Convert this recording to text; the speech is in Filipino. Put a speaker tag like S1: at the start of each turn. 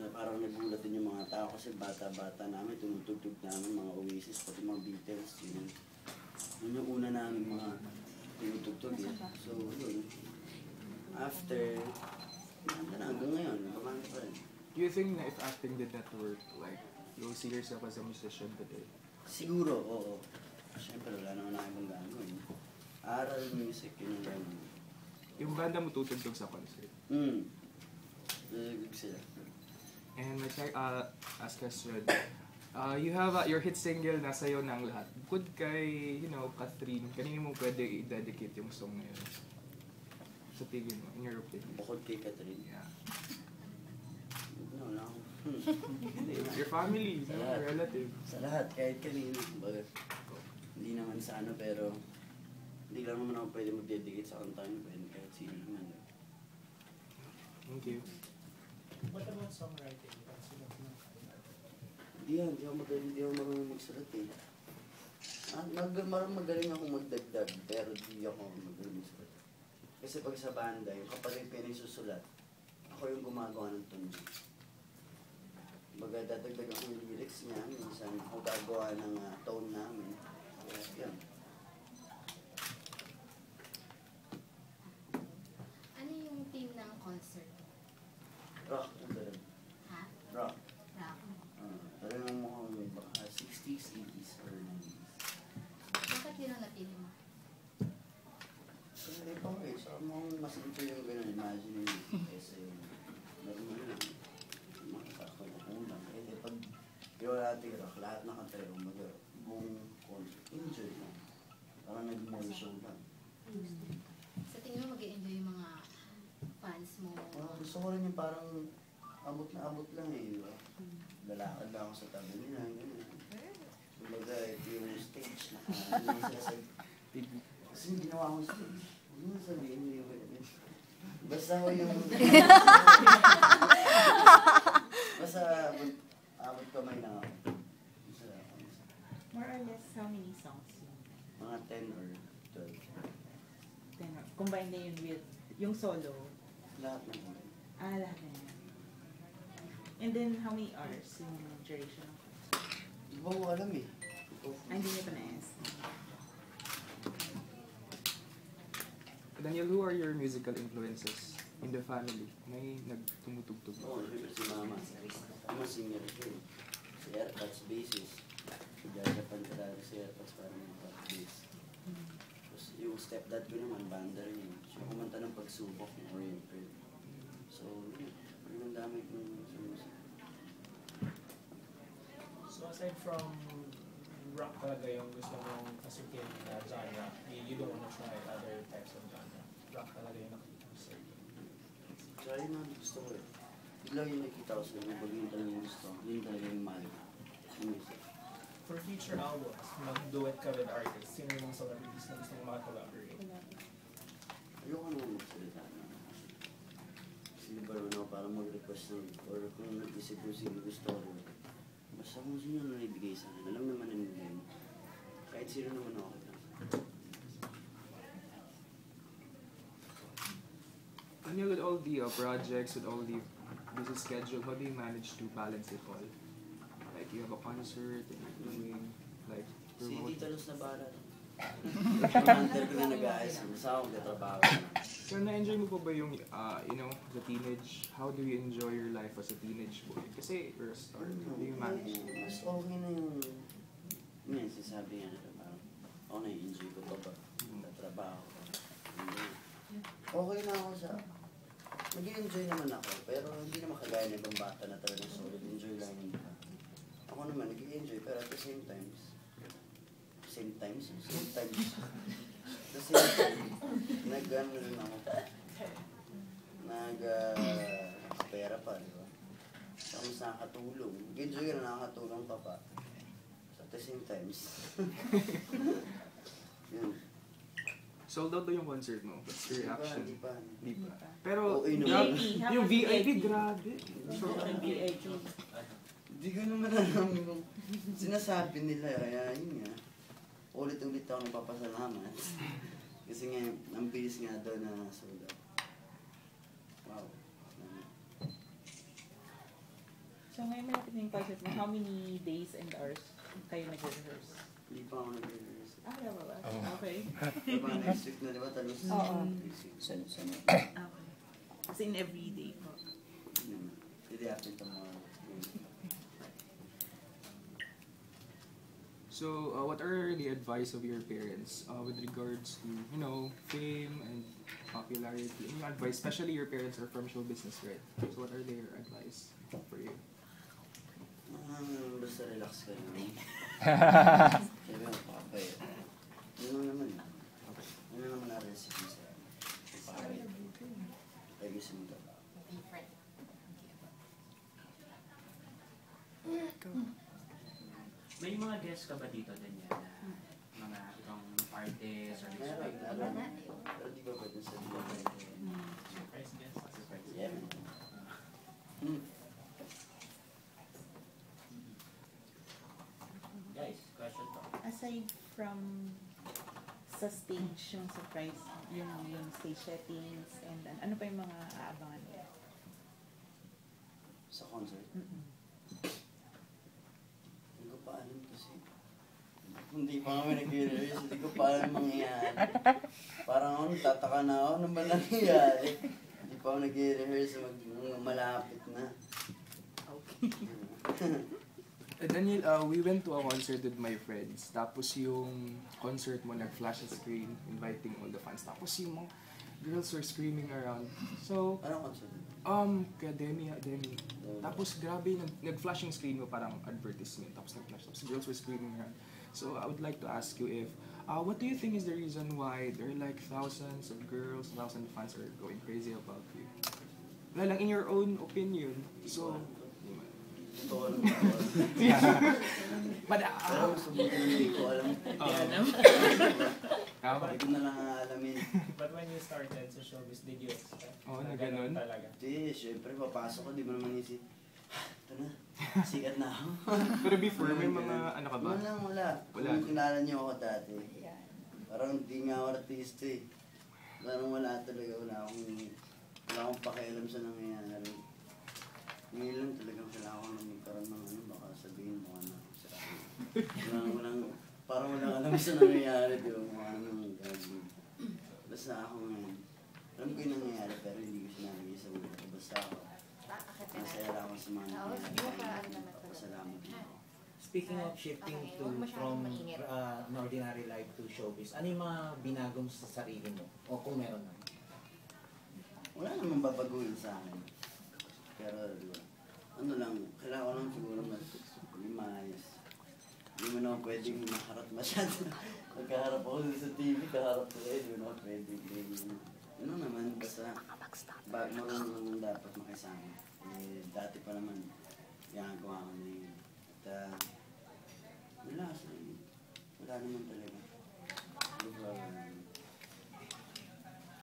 S1: na parang nagulat din yung mga tao kasi bata-bata namin, tumutugtog namin mga Oasis, pati mga Beatles, yun. Yun yung una namin mga tumutugtog eh. So, yun. After, hanggang ngayon, pamangkin pa rin.
S2: Do you think na if acting did not work, like, you'll see yourself as a musician today?
S1: Siguro, oo. Siyempre, wala naman na ibang gagawin. Aral, music, yun yung gagawin.
S2: Yung banda mo tutugtog sa concert?
S1: Nagagawin sila.
S2: And as question, you have your hit single na Sayo ng Lahat. Bukod kay, Catherine, kanino mo pwede i-dedicate yung song na yun? Sa tingin mo, in your opinion?
S1: Bukod kay Catherine?
S2: Yeah.
S1: No.
S2: Your family, relative.
S1: Sa lahat, kahit kanino. Hindi naman sa ano, pero hindi lang naman ako pwede mag-dedicate sa kantahan, pwede kahit sino naman.
S2: Thank you.
S3: What about songwriting?
S1: Hindi ako marunong magsulat eh. Magaling ako magdagdag, pero hindi ako magaling magsulat. Kasi pag sa banda, yung kapatid ko yung nagsusulat, ako yung gumagawa ng tune. Baga dadagdag ako yung lyrics niya, minsan ako gagawa ng tone namin. Kaya yan.
S4: Ano yung theme ng concert?
S1: Rock na talaga.
S4: Ha?
S1: Rock.
S4: Rock.
S1: Talagang mukhang baka 60s, 80s, or 90s.
S4: Bakit yun ang napili mo?
S1: Kasi ito eh, so mukhang mas ito yung gano'n, imagine yun. Kasi normal lang. Makakakulang. Eh, pag yung natin rock, lahat na kantay ko, buong enjoy lang. Parang nag-more show lang.
S4: Sa tingin mo mag-i-enjoy yung mga fans mo?
S1: Gusto ko rin yung parang abot na abot lang eh, di ba? Lalakad lang ako sa tabi nila, gano'n. Kumbaga, ito yung stage na kasi yung ginawa ko stage. Huwag mo sabihin mo yung basta ko yung basta abot kamay na ako.
S5: More or less, how many songs?
S1: Mga 10 or 12.
S5: 10. Combine na yun with yung solo?
S1: Lahat na yun.
S5: Lahat na yun. And then, how many hours yung duration?
S1: Di ba ko alam eh.
S5: Hindi niya pa na-ask.
S2: Daniel, who are your musical influences in the family? May nagtumutugtog ba?
S1: Oo, siyempre si Mama. Mama singer siya. Si Airpods bassist. Jajapan talaga si Airpods para mag-bass. Tapos yung stepdad ko naman, banda rin yun. Siya kumanta ng Pagsubok ng Orient Pearl. So, yun. Ang dami kong music.
S3: So aside from rock talaga yung gusto mong pasukin na genre, you don't want to try other types of genre. Rock talaga yung nakikita ko sa'yo.
S1: Tsaka yun ang gusto ko eh. Biglang yung nakikita ko sa inyo, pag yun talaga yung gusto, yun talaga yung mahal ko. Yung music.
S3: For future albums, mag-duet ka with artists, sino yung mga celebrities na gusto mong maka-collaborate?
S1: Ayoko naman magsalita na. Kasi di ba naman ako parang mag-request ng, or kung nag-isip ko sino gusto ko, basta kung sino na ibigay sa akin, alam naman na nila yun. Kahit sino naman ako.
S2: Daniel, with all the projects, with all the busy schedule, how do you manage to balance it all? Like, you have a concert, and you're doing, like,
S1: Si
S2: promote.
S1: Tita Luz na bahala. Hunter ko na nag-aayos. Basta ako magtatrabaho.
S2: So, na-enjoy mo pa ba yung, the teenage, how do you enjoy your life as a teenage boy? Kasi, you're a star, how do you manage?
S1: Mas okay na yung, yun, sinasabi nga na parang, ako na-enjoy ko pa ba? Trabaho. Okay na ako sa, nag-enjoy naman ako, pero hindi naman kagaya ng ibang bata na talagang solid. Enjoy lang yun. Ako naman, nag-enjoy, pero at the same time, nag-ano rin ako, pera pa, di ba? So, mas nakakatulong. Nag-enjoy ka na nakakatulong ka pa. So, at the same times. Yun.
S2: Sold out daw yung concert mo. What's your reaction?
S1: Di pa.
S2: Di pa. Pero,
S1: Oo, naman.
S2: yung VIP, grabe.
S1: Hindi ko naman alam kung sinasabi nila. Kaya yun nga. Ulit-ulit ako nagpapasalamat. Kasi nga, ang bilis nga daw na sold out. Wow.
S5: na yung concert mo, how many days and hours kayo nag-rehearse?
S1: Hindi pa ako nag-rehearse.
S5: Ah, wala ba?
S6: Oh.
S5: Okay.
S1: Diba next week na, diba? Talos.
S5: Oo.
S1: Sunod.
S5: Okay. As in every day po.
S1: Hindi after tomorrow.
S2: So, what are the advice of your parents with regards to, you know, fame and popularity? Yung advice, especially your parents are from show business, right? So, what are their advice for you?
S1: Basta relax ka naman. Sabi mo, papay. Yun lang naman. Yun lang naman ang recipe sa papay. Ayusin mo ito.
S4: Different.
S7: May mga guests ka ba dito din yan na mga ibang artists or
S1: Meron,
S4: Iba na.
S1: pero di ba pwede sabihin?
S3: Surprise guest.
S1: Yeah, man.
S7: Guys, question to.
S5: Aside from sa stage, yung surprise, yung stage settings, and ano pa yung mga aabangan mo?
S1: Sa concert.
S5: Mm-mm.
S1: Hindi ko pa alam kasi. Hindi pa kami nag-rehearse. Hindi ko pa alam mangyayari. Parang ako, tataka na ako. Ano ba nangyayari? Hindi pa ako nag-rehearse. Malapit na.
S5: Okay.
S2: Daniel, we went to a concert with my friends. Tapos yung concert mo, nag-flash a screen, inviting all the fans. Tapos yung mga girls were screaming around. So,
S1: Anong concert?
S2: kaya Demi. Tapos grabe, nag-flash yung screen mo, parang advertisement. Tapos nag-flash. Tapos girls were screaming around. So, I would like to ask you if, what do you think is the reason why there are like thousands of girls, thousands of fans are going crazy about you? Wala lang, in your own opinion. So,
S1: Ito ko alam.
S2: but,
S1: Pero subukan na hindi ko alam. Hindi ko na lang alamin.
S3: But when you started sa showbiz, did you expect
S2: Na
S3: ganun
S2: ganun?
S3: talaga?
S1: Hindi, syempre papasok ko, di mo naman isip. Ito na, sikat na ako.
S2: Pero before, may mga ano ka ba?
S1: Wala.
S2: Wala.
S1: Kung kilala niyo ako dati, parang hindi nga ako artista eh. Parang wala talaga, wala akong pakialam sa nangyayari. Ngayon lang talagang kailangan ko nang magkaroon ng ano, baka sabihin mo ano sa parang walang alam sa nangyayari, di ba? Mukha nang gagawin. Basta ako ngayon, alam ko yung nangyayari pero hindi ko sinalagay sa ulo ko. Basta ako, masaya lang ako sa mga nangyayari. Pasalamat din ako.
S6: Speaking of shifting
S4: Okay,
S6: to
S4: huwag masyadong
S6: from
S4: mainit.
S6: an ordinary life to showbiz, ano yung mga binago mo sa sarili mo? O kung meron na?
S1: Wala namang babaguhin sa akin. Pero, di ba? Ano lang, kailangan ko lang siguro maging maayos. Hindi mo naman pwedeng maharap masyado. Nagkaharap ako sa TV, kaharap ko eh, hindi mo naman pwedeng. Ano naman, basta marunong dapat makisama. Eh, dati pa naman, ginagawa ko na yun. At, wala naman talaga. Di ba,